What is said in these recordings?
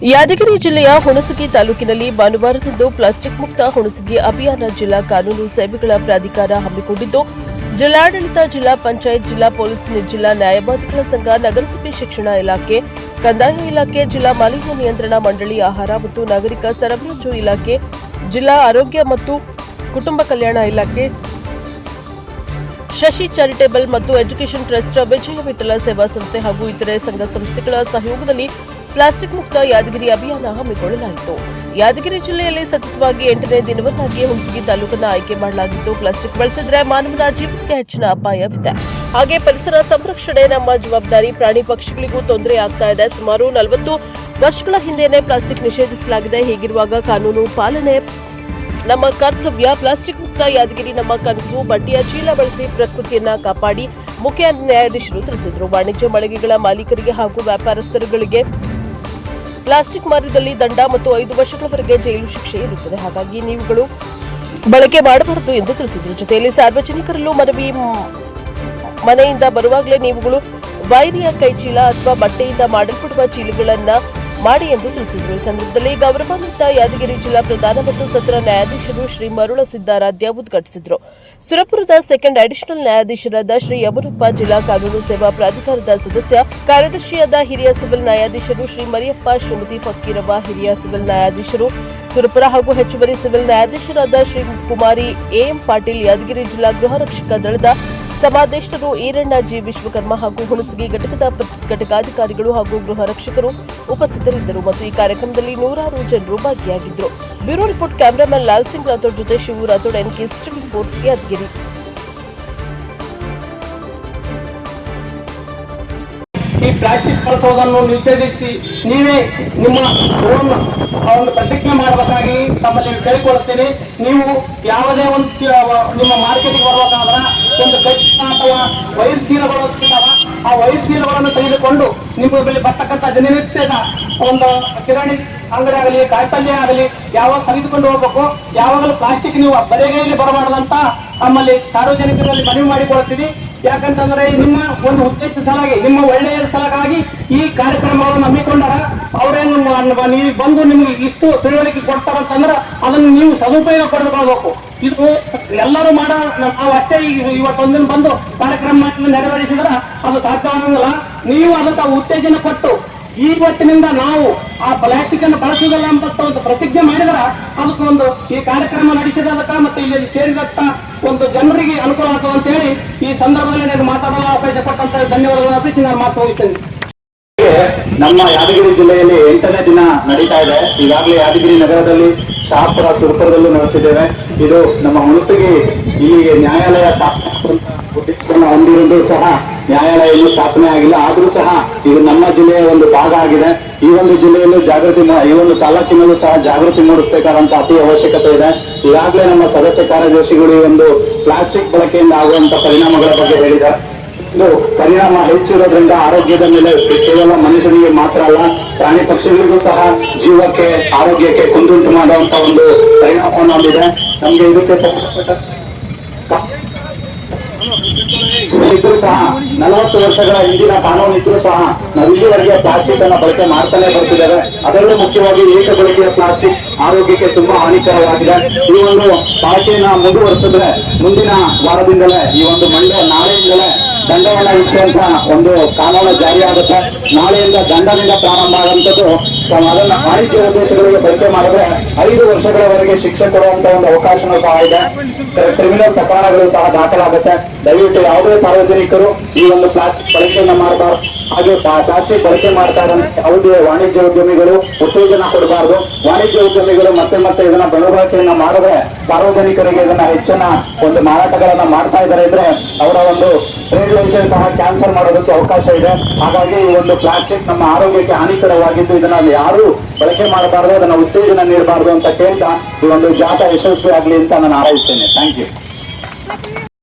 ಯಾದಗಿರಿ ಜಿಲ್ಲೆಯ ಹುಣಸಗಿ ತಾಲೂಕಿನಲ್ಲಿ ಭಾನುವಾರದಂದು ಪ್ಲಾಸ್ಟಿಕ್ ಮುಕ್ತ ಹುಣಸಗಿ ಅಭಿಯಾನ ಜಿಲ್ಲಾ ಕಾನೂನು ಸೇವೆಗಳ ಪ್ರಾಧಿಕಾರ ಹಮ್ಮಿಕೊಂಡಿದ್ದು, ಜಿಲ್ಲಾಡಳಿತ, ಜಿಲ್ಲಾ ಪಂಚಾಯತ್, ಜಿಲ್ಲಾ ಪೊಲೀಸ್, ಜಿಲ್ಲಾ ನ್ಯಾಯವಾದಿಗಳ ಸಂಘ, ನಗರಸಭೆ ಶಿಕ್ಷಣ ಇಲಾಖೆ, ಕಂದಾಯ ಇಲಾಖೆ, ಜಿಲ್ಲಾ ಮಾಲಿನ್ಯ ನಿಯಂತ್ರಣ ಮಂಡಳಿ, ಆಹಾರ ಮತ್ತು ನಾಗರಿಕ ಸರಬರಾಜು ಇಲಾಖೆ, ಜಿಲ್ಲಾ ಆರೋಗ್ಯ ಮತ್ತು ಕುಟುಂಬ ಕಲ್ಯಾಣ ಇಲಾಖೆ, ಶಶಿ ಚಾರಿಟೇಬಲ್ ಮತ್ತು ಎಜುಕೇಷನ್ ಟ್ರಸ್ಟ್, ವಿಜಯ ವಿಠಲ ಸೇವಾ ಸಂಸ್ಥೆ ಹಾಗೂ ಇತರೆ ಸಂಘ ಸಂಸ್ಥೆಗಳ ಸಹಯೋಗದಲ್ಲಿ ಪ್ಲಾಸ್ಟಿಕ್ ಮುಕ್ತ ಯಾದಗಿರಿ ಅಭಿಯಾನ ಹಮ್ಮಿಕೊಳ್ಳಲಾಯಿತು. ಯಾದಗಿರಿ ಜಿಲ್ಲೆಯಲ್ಲಿ ಸತತವಾಗಿ 8ನೇ ದಿನವನ್ನಾಗಿ ಹುಣಸಗಿ ತಾಲೂಕನ್ನು ಆಯ್ಕೆ ಮಾಡಲಾಗಿದ್ದು, ಪ್ಲಾಸ್ಟಿಕ್ ಬಳಸಿದ್ರೆ ಮಾನವನ ಜೀವನಕ್ಕೆ ಹೆಚ್ಚಿನ ಅಪಾಯವಿದೆ. ಹಾಗೆ ಪರಿಸರ ಸಂರಕ್ಷಣೆ ನಮ್ಮ ಜವಾಬ್ದಾರಿ. ಪ್ರಾಣಿ ಪಕ್ಷಿಗಳಿಗೂ ತೊಂದರೆ ಆಗ್ತಾ ಇದೆ. ಸುಮಾರು 40 ವರ್ಷಗಳ ಹಿಂದೆಯೇ ಪ್ಲಾಸ್ಟಿಕ್ ನಿಷೇಧಿಸಲಾಗಿದೆ. ಹೀಗಿರುವಾಗ ಕಾನೂನು ಪಾಲನೆ ನಮ್ಮ ಕರ್ತವ್ಯ. ಪ್ಲಾಸ್ಟಿಕ್ ಮುಕ್ತ ಯಾದಗಿರಿ ನಮ್ಮ ಕನಸು. ಬಟ್ಟೆಯ ಚೀಲ ಬಳಸಿ ಪ್ರಕೃತಿಯನ್ನ ಕಾಪಾಡಿ ಮುಖ್ಯ ನ್ಯಾಯಾಧೀಶರು ತಿಳಿಸಿದರು. ವಾಣಿಜ್ಯ ಮಳಿಗೆಗಳ ಮಾಲೀಕರಿಗೆ ಹಾಗೂ ವ್ಯಾಪಾರಸ್ಥರುಗಳಿಗೆ ಪ್ಲಾಸ್ಟಿಕ್ ಮಾರಿದಲ್ಲಿ ದಂಡ ಮತ್ತು 5 ವರ್ಷಗಳವರೆಗೆ ಜೈಲು ಶಿಕ್ಷೆ ಇರುತ್ತದೆ. ಹಾಗಾಗಿ ನೀವುಗಳು ಬಳಕೆ ಮಾಡಬಾರದು ಎಂದು ತಿಳಿಸಿದರು. ಜೊತೆಯಲ್ಲಿ ಸಾರ್ವಜನಿಕರಲ್ಲೂ ಮನೆಯಿಂದ ಬರುವಾಗಲೇ ನೀವುಗಳು ವೈರಿಯ ಕೈಚೀಲ ಅಥವಾ ಬಟ್ಟೆಯಿಂದ ಮಾಡಲ್ಪಡುವ ಚೀಲಗಳನ್ನ ಮಾಡಿ ಎಂದು ತಿಳಿಸಿದರು. ಈ ಸಂದರ್ಭದಲ್ಲಿ ಗೌರವಾನ್ವಿತ ಯಾದಗಿರಿ ಜಿಲ್ಲಾ ಪ್ರಧಾನ ಮತ್ತು ಸತ್ರ ನ್ಯಾಯಾಧೀಶರು ಶ್ರೀ ಮರುಳ ಸಿದ್ದಾರಾಧ್ಯ ಉದ್ಘಾಟಿಸಿದರು. ಸುರಪುರದ ಸೆಕೆಂಡ್ ಅಡಿಷನಲ್ ನ್ಯಾಯಾಧೀಶರಾದ ಶ್ರೀ ಯಮನಪ್ಪ, ಜಿಲ್ಲಾ ಕಾನೂನು ಸೇವಾ ಪ್ರಾಧಿಕಾರದ ಸದಸ್ಯ ಕಾರ್ಯದರ್ಶಿಯಾದ ಹಿರಿಯ ಸಿವಿಲ್ ನ್ಯಾಯಾಧೀಶರು ಶ್ರೀ ಮರಿಯಪ್ಪ, ಶ್ರೀಮತಿ ಫಕೀರವ್ವ, ಹಿರಿಯ ಸಿವಿಲ್ ನ್ಯಾಯಾಧೀಶರು ಸುರಪುರ ಹಾಗೂ ಹೆಚ್ಚುವರಿ ಸಿವಿಲ್ ನ್ಯಾಯಾಧೀಶರಾದ ಶ್ರೀ ಕುಮಾರಿ ಎಎಂ ಪಾಟೀಲ್, ಯಾದಗಿರಿ ಜಿಲ್ಲಾ ಗೃಹ ರಕ್ಷಕ ದಳದ ಸಮಾದೇಷ್ಟರು ಈರಣ್ಣ ಜಿ ವಿಶ್ವಕರ್ಮ ಹಾಗೂ ಹುಣಸಗಿ ಘಟಕದ ಘಟಕಾಧಿಕಾರಿಗಳು ಹಾಗೂ ಗೃಹ ರಕ್ಷಕರು ಉಪಸ್ಥಿತರಿದ್ದರು ಮತ್ತು ಈ ಕಾರ್ಯಕ್ರಮದಲ್ಲಿ ನೂರಾರು ಜನರು ಭಾಗಿಯಾಗಿದ್ದರು. Bureau report cameraman Lal Singh Rathod ಜೊತೆ ಶಿವು ರಾಥೋಡ್, NK64 ಯಾದಗಿರಿ. ಈ ಪ್ಲಾಸ್ಟಿಕ್ ಬಳಸೋದನ್ನು ನಿಷೇಧಿಸಿ ನೀವೇ ನಿಮ್ಮ ಒಂದು ಪ್ರತಿಜ್ಞೆ ಮಾಡಬೇಕಾಗಿ ತಮ್ಮಲ್ಲಿ ಕೇಳಿಕೊಳ್ಳುತ್ತೇನೆ. ನೀವು ಯಾವುದೇ ಒಂದು ನಿಮ್ಮ ಮಾರ್ಕೆಟಿಗೆ ಬರಬೇಕಾದ್ರೆ ಒಂದು ಕಚ್ಚ ಅಥವಾ ವೈರ್ ಚೀಲಗಳು ಸಿಗ್ತಾವ, ಆ ವೈರ್ ಚೀಲಗಳನ್ನು ತೆಗೆದುಕೊಂಡು ನಿಮ್ಮ ಬಳಿ ಬರ್ತಕ್ಕಂಥ ದಿನನಿತ್ಯದ ಒಂದು ಕಿರಾಣಿ ಅಂಗಡಿ ಆಗಲಿ, ಕಾಯಿಪಲ್ಯ ಆಗಲಿ ಯಾವಾಗ ತೆಗೆದುಕೊಂಡು ಹೋಗ್ಬೇಕು. ಯಾವಾಗಲೂ ಪ್ಲಾಸ್ಟಿಕ್ ನೀವು ಬರೆಗೈಲಿ ಬರಬಾರ್ದಂತ ನಮ್ಮಲ್ಲಿ ಸಾರ್ವಜನಿಕರಲ್ಲಿ ಮನವಿ ಮಾಡಿಕೊಳ್ತೀವಿ. ಯಾಕಂತಂದ್ರೆ ನಿಮ್ಮ ಒಂದು ಉದ್ದೇಶ ಸಲಾಗಿ, ನಿಮ್ಮ ಒಳ್ಳೆಯ ಸಲಾಗಿ ಈ ಕಾರ್ಯಕ್ರಮವನ್ನು ಹಮ್ಮಿಕೊಂಡಾರ. ಅವರೇನು ನೀವು ಬಂದು ನಿಮ್ಗೆ ಇಷ್ಟು ತಿಳುವಳಿಕೆ ಕೊಡ್ತಾರಂತಂದ್ರೆ ಅದನ್ನು ನೀವು ಸದುಪಯೋಗ ಪಡೆದುಕೊಳ್ಬೇಕು. ಇದು ಎಲ್ಲರೂ ಮಾಡೋ ನಾವು ಅಷ್ಟೇ ಇವತ್ತೊಂದಿನ ಬಂದು ಕಾರ್ಯಕ್ರಮ ನೆರವೇರಿಸಿದ್ರೆ ಅದು ಸಾಧ್ಯವಾಗಲ್ಲ. ನೀವು ಅದಕ್ಕೆ ಉತ್ತೇಜನ ಕೊಟ್ಟು ಇವತ್ತಿನಿಂದ ನಾವು ಆ ಪ್ಲಾಸ್ಟಿಕ್ ಅನ್ನು ಬಳಸುವುದಿಲ್ಲ ಅಂತ ಒಂದು ಪ್ರತಿಜ್ಞೆ ಮಾಡಿದ್ರೆ ಅದಕ್ಕೊಂದು ಈ ಕಾರ್ಯಕ್ರಮ ನಡೆಸಿದಕ್ಕ ಮತ್ತೆ ಇಲ್ಲಿ ಸೇರಿದಕ್ಕ ಒಂದು ಜನರಿಗೆ ಅನುಕೂಲ ಆಗ್ತದೆ ಅಂತ ಹೇಳಿ ಈ ಸಂದರ್ಭದಲ್ಲಿ ನಾನು ಮಾತಾಡಲು ಅವಕಾಶ ಕೊಟ್ಟಂತ ಧನ್ಯವಾದಗಳನ್ನು ಅರ್ಪಿಸಿ ನಾನು ಮಾತು ಹೋಗ್ತೇನೆ. ನಮ್ಮ ಯಾದಗಿರಿ ಜಿಲ್ಲೆಯಲ್ಲಿ 8ನೇ ದಿನ ನಡೀತಾ ಇದೆ. ಈಗಾಗಲೇ ಯಾದಗಿರಿ ನಗರದಲ್ಲಿ, ಶಹಾಪುರ, ಸುರಪುರದಲ್ಲೂ ನಡೆಸಿದ್ದೇವೆ. ಇದು ನಮ್ಮ ಹುಣಸಗಿ ಇಲ್ಲಿಗೆ ನ್ಯಾಯಾಲಯ ಸ್ಥಾಪನೆ ಹೊಂದಿರುವುದು ಸಹ ನ್ಯಾಯಾಲಯ ಇನ್ನೂ ಸ್ಥಾಪನೆ ಆಗಿಲ್ಲ. ಆದ್ರೂ ಸಹ ಇದು ನಮ್ಮ ಜಿಲ್ಲೆಯ ಒಂದು ಭಾಗ ಆಗಿದೆ. ಈ ಒಂದು ಜಿಲ್ಲೆಯಲ್ಲೂ ಈ ಒಂದು ತಾಲೂಕಿನಲ್ಲೂ ಸಹ ಜಾಗೃತಿ ಮೂಡಿಸಬೇಕಾದಂತ ಅತಿ ಅವಶ್ಯಕತೆ ಇದೆ. ಈಗಾಗಲೇ ನಮ್ಮ ಸದಸ್ಯ ಕಾರ್ಯದರ್ಶಿಗಳು ಈ ಒಂದು ಪ್ಲಾಸ್ಟಿಕ್ ಬಳಕೆಯಿಂದ ಆಗುವಂತ ಪರಿಣಾಮಗಳ ಬಗ್ಗೆ ಹೇಳಿದ್ದಾರೆ. ಇದು ಪರಿಣಾಮ ಹೆಚ್ಚಿರೋದ್ರಿಂದ ಆರೋಗ್ಯದ ಮೇಲೆ ಕೇವಲ ಮನುಷ್ಯನಿಗೆ ಮಾತ್ರ ಅಲ್ಲ, ಪ್ರಾಣಿ ಪಕ್ಷಿಗಳಿಗೂ ಸಹ ಜೀವಕ್ಕೆ, ಆರೋಗ್ಯಕ್ಕೆ ಕುಂದುಂಟು ಮಾಡುವಂತ ಒಂದು ಪರಿಣಾಮವನ್ನು ಹೊಂದಿದೆ. ನಮ್ಗೆ ಇದಕ್ಕೆ ಸಂಬಂಧಪಟ್ಟ ಇದ್ರೂ ಸಹ 40 ವರ್ಷಗಳ ಹಿಂದಿನ ಕಾನೂನು ಇದ್ರೂ ಸಹ ನಾವು ಇಲ್ಲಿವರೆಗೆ ಪ್ಲಾಸ್ಟಿಕ್ ಅನ್ನ ಬಳಕೆ ಮಾಡ್ತಾನೆ ಬರ್ತಿದ್ದೇವೆ. ಅದರಲ್ಲೂ ಮುಖ್ಯವಾಗಿ ಏಕ ಬಳಕೆಯ ಪ್ಲಾಸ್ಟಿಕ್ ಆರೋಗ್ಯಕ್ಕೆ ತುಂಬಾ ಹಾನಿಕರವಾಗಿದೆ. ಈ ಒಂದು ಬಳಕೆಯನ್ನ ಮುಂದುವರಿಸಿದ್ರೆ ಮುಂದಿನ ವಾರದಿಂದಲೇ ಈ ಒಂದು ನಾಳೆಯಿಂದಲೇ ದಂಡವನ್ನ ಇಟ್ಟುವಂತ ಒಂದು ಕಾನೂನು ಜಾರಿಯಾಗುತ್ತೆ. ನಾಳೆಯಿಂದ ದಂಡದಿಂದ ಪ್ರಾರಂಭ ಆಗುವಂಥದ್ದು. ಅದನ್ನ ವಾಣಿಜ್ಯ ಉದ್ದೇಶಗಳಿಗೆ ಬಳಕೆ ಮಾಡಿದ್ರೆ 5 ವರ್ಷಗಳವರೆಗೆ ಶಿಕ್ಷೆ ಕೊಡುವಂತ ಒಂದು ಅವಕಾಶನೂ ಸಹ ಇದೆ. ಕ್ರಿಮಿನಲ್ ಪ್ರಕರಣಗಳು ಸಹ ದಾಖಲಾಗುತ್ತೆ. ದಯವಿಟ್ಟು ಯಾವುದೇ ಸಾರ್ವಜನಿಕರು ಈ ಒಂದು ಪ್ಲಾಸ್ಟಿಕ್ ಬಳಕೆಯನ್ನ ಮಾಡಬಾರ್ದು. ಹಾಗೆ ಪ್ಲಾಸ್ಟಿಕ್ ಬಳಕೆ ಮಾಡ್ತಾ ಇರೋ ಯಾವುದೇ ವಾಣಿಜ್ಯ ಉದ್ಯಮಿಗಳು ಉತ್ತೇಜನ ಕೊಡಬಾರ್ದು. ವಾಣಿಜ್ಯ ಉದ್ಯಮಿಗಳು ಮತ್ತೆ ಇದನ್ನ ಬಳಕೆಯನ್ನ ಮಾಡಿದ್ರೆ ಸಾರ್ವಜನಿಕರಿಗೆ ಇದನ್ನ ಹೆಚ್ಚಿನ ಒಂದು ಮಾರಾಟಗಳನ್ನ ಮಾಡ್ತಾ ಇದ್ದಾರೆ ಇದ್ರೆ ಅವರ ಒಂದು ಟ್ರೇಡ್ ಲೈಸೆನ್ಸ್ ಸಹ ಕ್ಯಾನ್ಸಲ್ ಮಾಡೋದಕ್ಕೆ ಅವಕಾಶ ಇದೆ. ಹಾಗಾಗಿ ಈ ಒಂದು ಪ್ಲಾಸ್ಟಿಕ್ ನಮ್ಮ ಆರೋಗ್ಯಕ್ಕೆ ಹಾನಿಕರವಾಗಿದ್ದು ಇದನ್ನ ಯಾರು ಬಳಕೆ ಮಾಡಬಾರ್ದು, ಅದನ್ನ ಉತ್ತೇಜನ ನೀಡಬಾರ್ದು ಅಂತ ಕೇಳ್ತಾ ಈ ಒಂದು ಜಾಥಾ ಯಶಸ್ವಿ ಆಗಲಿ ಅಂತ ನಾನು ಹಾರೈಸ್ತೇನೆ. Thank you.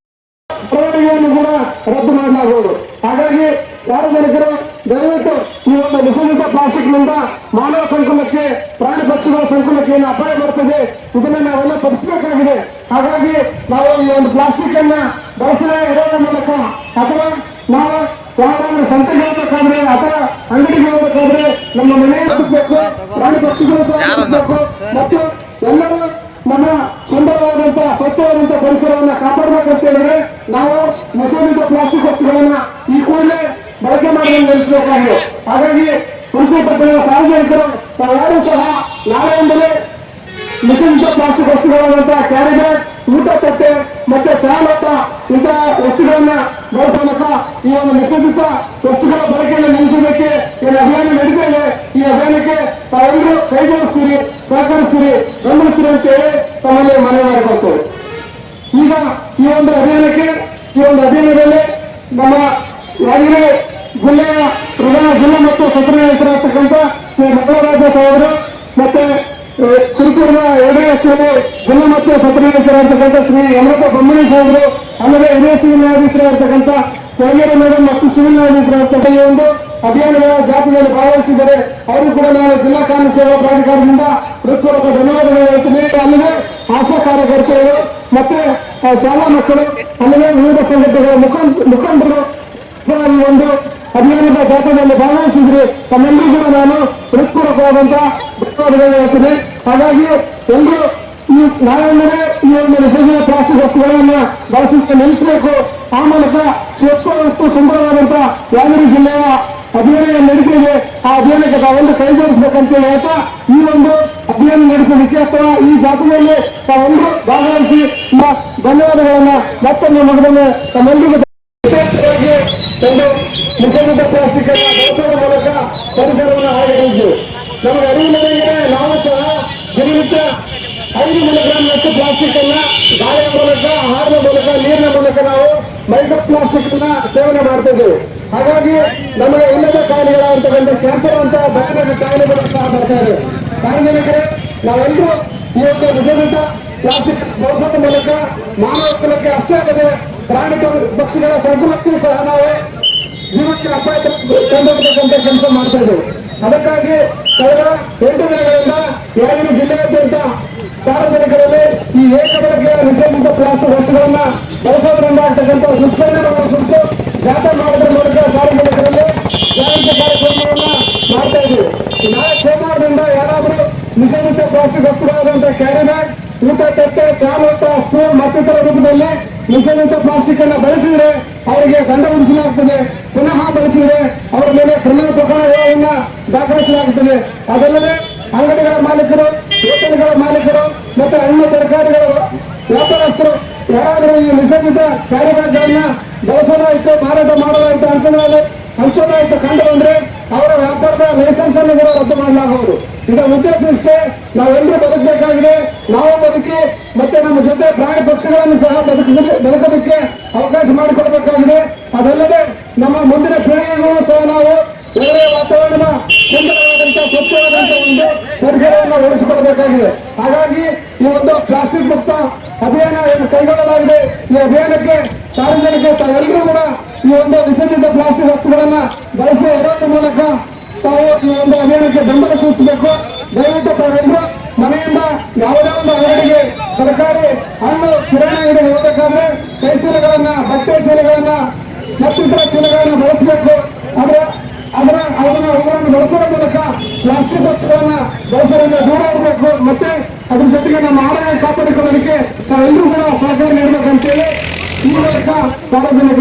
ಕೂಡ ರದ್ದು ಮಾಡಲಾಗುವುದು. ಹಾಗಾಗಿ ಸಾರ್ವಜನಿಕರು ದಯವಿಟ್ಟು ಈ ಒಂದು ವಿಷ ಪ್ಲಾಸ್ಟಿಕ್ ನಿಂದ ಮಾನವ ಸಂಕುಲಕ್ಕೆ, ಪ್ರಾಣಿ ಪಕ್ಷಿಗಳ ಸಂಕುಲಕ್ಕೆ ಏನು ಅಪಾಯ ಬರ್ತದೆ ಇದನ್ನ ನಾವೆಲ್ಲ ತಪ್ಪಿಸಬೇಕಾಗಿದೆ. ಹಾಗಾಗಿ ನಾವು ಈ ಒಂದು ಪ್ಲಾಸ್ಟಿಕ್ ಅನ್ನ ಬಳಸದೇ ಇರೋದ್ರ ಮೂಲಕ ಅಥವಾ ನಾವು ಯಾವ್ದಾದ್ರು ಸಂತೆಗೆ ಹೋಗ್ಬೇಕಾದ್ರೆ ಅಥವಾ ಅಂಗಡಿಗೆ ಹೋಗ್ಬೇಕಾದ್ರೆ ನಮ್ಮ ಮನೆಯಲ್ಲಿ ಪಕ್ಷಿಗಳು ಸಹ ಇರಬೇಕು ಮತ್ತು ಎಲ್ಲರೂ ನಮ್ಮ ಸುಂದರವಾದಂತಹ ಸ್ವಚ್ಛವಾದಂತಹ ಪರಿಸರವನ್ನ ಕಾಪಾಡಬೇಕಂತ ಹೇಳಿದ್ರೆ ನಾವು ನಿಷೇಧಿತ ಪ್ಲಾಸ್ಟಿಕ್ ವಸ್ತುಗಳನ್ನ ಈ ಕೂಡಲೇ ಬಳಕೆ ಮಾಡೋದನ್ನು ನಿಲ್ಲಿಸಬೇಕಾಗಿದೆ. ಹಾಗಾಗಿ ತುಳಸಿ ಪಟ್ಟಣದ ಸಾರ್ವಜನಿಕರು ತಾವ್ಯಾರೂ ಸಹ ನಾಳೆಯಿಂದಲೇ ನಿಷೇಧಿತ ಪ್ಲಾಸ್ಟಿಕ್ ವಸ್ತುಗಳಾದಂತಹ ಕ್ಯಾರಿ ಬ್ಯಾಗ್, ಊಟ ತಟ್ಟೆ ಮತ್ತೆ ಚಹಾ ಲೋಟ ಇಂತಹ ವಸ್ತುಗಳನ್ನ ಬಳಸೋದಕ್ಕ ಈ ಒಂದು ನಿಷೇಧಿತ ವಸ್ತುಗಳ ಬಳಕೆಯನ್ನು ನಿಲ್ಲಿಸೋದಕ್ಕೆ ಏನು ಅಭಿಯಾನ ನಡೀತಾ ಇದೆ. ಈ ಅಭಿಯಾನಕ್ಕೆ ತಾವೆಲ್ಲರೂ ಕೈಜೋಡಿಸ್ತೀರಿ, ಸಹಕರಿಸ್ತೀರಿ, ಬೆಂಬಲಿಸ್ತೀರಿ ಅಂತ ಹೇಳಿ ತಮ್ಮಲ್ಲಿ ಮನವಿ ಮಾಡಿಕೊಳ್ತೇವೆ. ಈಗ ಈ ಒಂದು ಅಭಿಯಾನದಲ್ಲಿ ನಮ್ಮ ಯಾದಗಿರಿ ಜಿಲ್ಲೆಯ ಪ್ರಧಾನ ಜಿಲ್ಲಾ ಮತ್ತು ಸತ್ರ ನಾಯಕರಾಗಿರ್ತಕ್ಕಂಥ ಶ್ರೀ ಮಕ್ಕಳರಾಜ ಸಾಹೇಬರು ಮತ್ತೆ ಸುರಪುರದ 2ನೇ ಹೆಚ್ಚುವರಿ ಜಿಲ್ಲಾ ಮತ್ತು ಸತ್ರ ನಾಯಕರಾಗಿರ್ತಕ್ಕಂಥ ಶ್ರೀ ಅಮೃತ ಬೊಮ್ಮನಿ ಸಾಹೇಬರು, ಆಮೇಲೆ ಹಿರಿಯ ಸಿವಿಲ್ ನ್ಯಾಯಾಧೀಶರಾಗಿರ್ತಕ್ಕಂಥ ಕೊಳಗೇರಿ ಮೇಡಮ್ ಮತ್ತು ಸಿವಿಲ್ ನ್ಯಾಯಾಧೀಶರಾಗಿರ್ತಕ್ಕಂಥ ಈ ಒಂದು ಅಭಿಯಾನದ ಜಾತಿಯಲ್ಲಿ ಭಾಗವಹಿಸಿದ್ದಾರೆ. ಅವರು ಕೂಡ ನಾನು ಜಿಲ್ಲಾ ಕಾನೂನು ಸೇವಾ ಪ್ರಾಧಿಕಾರದಿಂದ ಹೃತ್ಪೂರ್ವಕ ಧನ್ಯವಾದಗಳು ಹೇಳ್ತೀನಿ. ಅಲ್ಲದೆ ಆಶಾ ಕಾರ್ಯಕರ್ತರು ಮತ್ತೆ ಶಾಲಾ ಮಕ್ಕಳು, ಅಲ್ಲದೆ ವಿವಿಧ ಸಂಘಟನೆಗಳ ಮುಖಂಡರು ಸಹ ಈ ಒಂದು ಅಭಿಯಾನದ ಜಾಥಾದಲ್ಲಿ ಭಾಗವಹಿಸಿದ್ರೆ ತಮ್ಮೆಲ್ಲರೂ ಕೂಡ ನಾನು ಹೃತ್ಪೂರ್ವಕವಾದಂತಹ ಧನ್ಯವಾದಗಳು ಹೇಳ್ತೀನಿ. ಹಾಗಾಗಿ ಎಲ್ಲರೂ ಈ ನಾಳೆಯಿಂದಲೇ ಈ ಒಂದು ನಿಷೇಧಿತ ಪ್ಲಾಸ್ಟಿಕ್ ವಸ್ತುಗಳನ್ನ ಬಳಸಲಿಕ್ಕೆ ನಿಲ್ಲಿಸಬೇಕು. ಆ ಮೂಲಕ ಸ್ವಚ್ಛ ಮತ್ತು ಸುಂದರವಾದಂತಹ ಯಾದಗಿರಿ ಜಿಲ್ಲೆಯ ಅಭಿಯಾನ ನಡೀತಿದೆ. ಆ ಅಭಿಯಾನಕ್ಕೆ ತಾವೆಲ್ಲರೂ ಕೈ ಜೋಡಿಸಬೇಕಂತ ಹೇಳ್ತಾ ಈ ಒಂದು ಅಭಿಯಾನ ನಡೆಸಲಿಕ್ಕೆ ಅಥವಾ ಈ ಜಾಥಾದಲ್ಲಿ ತಾವೆಲ್ಲರೂ ಭಾಗವಹಿಸಿ ಧನ್ಯವಾದಗಳನ್ನ ಮತ್ತೊಮ್ಮೆ ಮಗದೊಮ್ಮೆ ತಮ್ಮೆಲ್ಲರಿಗೂ ಒಂದು ನಿಷೇಧಿತ ಪ್ಲಾಸ್ಟಿಕ್ ಅನ್ನು ಬಳಸೋದ್ರ ಮೂಲಕ ಪರಿಸರವನ್ನು ಹಾಳಾಗಿದ್ದು ನಮಗೆ ಅರಿವಿಲ್ಲದೆ ನಾವು ಸಹ ದಿನನಿತ್ಯ 5 ಮಿಲಿಗ್ರಾಂನಷ್ಟು ಪ್ಲಾಸ್ಟಿಕ್ ಅನ್ನ ಗಾಳಿಯ ಮೂಲಕ, ಆಹಾರದ ಮೂಲಕ, ನೀರಿನ ಮೂಲಕ ನಾವು ಮೈಕ್ರೋ ಪ್ಲಾಸ್ಟಿಕ್ ಅನ್ನ ಸೇವನೆ ಮಾಡ್ತಾ ಇದ್ದೇವೆ. ಹಾಗಾಗಿ ನಮಗೆ ಇಲ್ಲದ ಕಾಯಿಲೆಗಳಾಗಿರ್ತಕ್ಕಂಥ ಕ್ಯಾನ್ಸರ್ ಅಂತ ಭಯಾನಕ ಕಾಯಿಲೆಗಳು ಸಹ ಬರ್ತಾ ಇದೆ. ಸಾರ್ವಜನಿಕರೇ ನಾವೆಲ್ಲರೂ ಈ ಒಂದು ನಿಷೇಧಿತ ಪ್ಲಾಸ್ಟಿಕ್ ಬಳಸೋದ್ರ ಮೂಲಕ ಮಾನವ ಕುಲಕ್ಕೆ ಅಷ್ಟೇ ಅಲ್ಲದೆ ಪ್ರಾಣಿ ಪಕ್ಷಿಗಳ ಸಂಕುಲಕ್ಕೂ ಸಹ ನಾವು ಜೀವಕ್ಕೆ ಅಪಾಯ ತಂದೊಡ್ಡತಕ್ಕಂಥ ಕೆಲಸ ಮಾಡ್ತಾ ಇದ್ದೇವೆ. ಅದಕ್ಕಾಗಿ ಕಳೆದ 8 ದಿನಗಳಿಂದ ಯಾದಗಿರಿ ಜಿಲ್ಲೆಯಾದ್ಯಂತ ಸಾರ್ವಜನಿಕರಲ್ಲಿ ಈ ಏಕಬಳಕೆಯ ನಿಷೇಧಿತ ಪ್ಲಾಸ್ಟಿಕ್ ವಸ್ತುಗಳನ್ನ ಬಳಸೋದ್ರಿಂದ ಆಗ್ತಕ್ಕಂಥ ದುಷ್ಪರಿಣಾಮಗಳ ಕುರಿತು ಜಾಥಾ ಮಾಡೋದ್ರ ಮೂಲಕ ಸಾರ್ವಜನಿಕರಲ್ಲಿ ಜಾಗೃತಿ ಕಾರ್ಯಕ್ರಮವನ್ನ ಮಾಡ್ತಾ ಇದ್ದೀವಿ. ನಾಳೆ ಸೋಮವಾರದಿಂದ ಯಾರಾದರೂ ನಿಷೇಧಿತ ಪ್ಲಾಸ್ಟಿಕ್ ವಸ್ತುಗಳಾದಂತಹ ಕ್ಯಾರಿ ಬ್ಯಾಗ್, ಊಟ ತಟ್ಟೆ, ಚಹಾ ಲೋಟ, ಸ್ಪೂನ್ ಮತ್ತಿತರ ರೂಪದಲ್ಲಿ ನಿಷೇಧಿತ ಪ್ಲಾಸ್ಟಿಕ್ ಅನ್ನ ಬಳಸಿದ್ರೆ ಅವರಿಗೆ ದಂಡ ವಿಧಿಸಲಾಗುತ್ತದೆ. ಪುನಃ ಬಳಸಿದ್ರೆ ಅವರ ಮೇಲೆ ಕ್ರಿಮಿನಲ್ ಪ್ರಕರಣಗಳನ್ನ ದಾಖಲಿಸಲಾಗುತ್ತದೆ. ಅದಲ್ಲದೆ ಅಂಗಡಿಗಳ ಮಾಲೀಕರು, ಹೋಟೆಲ್ಗಳ ಮಾಲೀಕರು ಮತ್ತೆ ಹಣ್ಣು ತರಕಾರಿಗಳ ವ್ಯಾಪಾರಸ್ಥರು ಯಾರಾದರೂ ಈ ನಿಷೇಧಿತ ಕ್ಯಾರಿ ಬ್ಯಾಗ್ಗಳನ್ನ ಬಳಸೋದಾಯ್ತು, ಮಾರಾಟ ಮಾಡೋದಾಯ್ತು, ಹಂಚೋದಾಯ್ತು ಕಂಡು ಬಂದ್ರೆ ಅವರ ವ್ಯಾಪಾರದ ಲೈಸೆನ್ಸ್ ಅನ್ನು ಕೂಡ ರದ್ದು ಮಾಡಲಾಗುವುದು. ಇದರ ಉದ್ದೇಶ ಇಷ್ಟೇ, ನಾವೆಲ್ಲರೂ ಬದುಕಬೇಕಾಗಿದೆ. ನಾವು ಬದುಕಿ ಮತ್ತೆ ನಮ್ಮ ಜೊತೆ ಪ್ರಾಣಿ ಪಕ್ಷಿಗಳನ್ನು ಸಹ ಬದುಕೋದಕ್ಕೆ ಅವಕಾಶ ಮಾಡಿಕೊಡಬೇಕಾಗಿದೆ. ಅದಲ್ಲದೆ ನಮ್ಮ ಮುಂದಿನ ಪೀಳಿಗೆಗೂ ಸಹ ನಾವು ಒಳ್ಳೆಯ ವಾತಾವರಣದ ಸುಂದರವಾದಂತಹ ಸ್ವಚ್ಛವಾದಂತಹ ಒಂದು ಪರಿಸರವನ್ನು ಉಳಿಸಿಕೊಡಬೇಕಾಗಿದೆ. ಹಾಗಾಗಿ ಈ ಒಂದು ಪ್ಲಾಸ್ಟಿಕ್ ಮುಕ್ತ ಅಭಿಯಾನ ಏನು ಕೈಗೊಳ್ಳಲಾಗಿದೆ, ಈ ಅಭಿಯಾನಕ್ಕೆ ಸಾರ್ವಜನಿಕರು ತಾವೆಲ್ಲರೂ ಕೂಡ ಈ ಒಂದು ನಿಷೇಧಿತ ಪ್ಲಾಸ್ಟಿಕ್ ವಸ್ತುಗಳನ್ನ ಬಳಸದೇ ಇರೋದ್ರ ಮೂಲಕ ತಾವು ಈ ಒಂದು ಅಭಿಯಾನಕ್ಕೆ ಬೆಂಬಲ ಸೂಚಿಸಬೇಕು. ದಯವಿಟ್ಟು ತಾವೆಲ್ಲರೂ ಮನೆಯಿಂದ ಯಾವುದೇ ಒಂದು ಅಂಗಡಿಗೆ ತರಕಾರಿ, ಹಣ್ಣು, ಕಿರಾಣಿ ಅಂಗಡಿಗೆ ಹೋಗಬೇಕಾದ್ರೆ ಕೈ ಚೀಲಗಳನ್ನ, ಬಟ್ಟೆ ಚೀಲಗಳನ್ನ ಮತ್ತಿತರ ಚೀಲಗಳನ್ನ ಬಳಸಬೇಕು. ಅವುಗಳನ್ನು ಬಳಸೋದ್ರ ಮೂಲಕ ಪ್ಲಾಸ್ಟಿಕ್ ವಸ್ತುಗಳನ್ನ ಬಳಸೋದ್ರಿಂದ ದೂರ ಇರಬೇಕು. ಮತ್ತೆ ಅದ್ರ ಜೊತೆಗೆ ನಮ್ಮ ಆರೋಗ್ಯ ಕಾಪಾಡಿಕೊಳ್ಳೋದಕ್ಕೆ ತಾವೆಲ್ಲರೂ ಕೂಡ ಸಹಕಾರ ನೀಡಬೇಕಂತೇಳಿ ಈ ಮೂಲಕ ಸಾರ್ವಜನಿಕರಲ್ಲಿ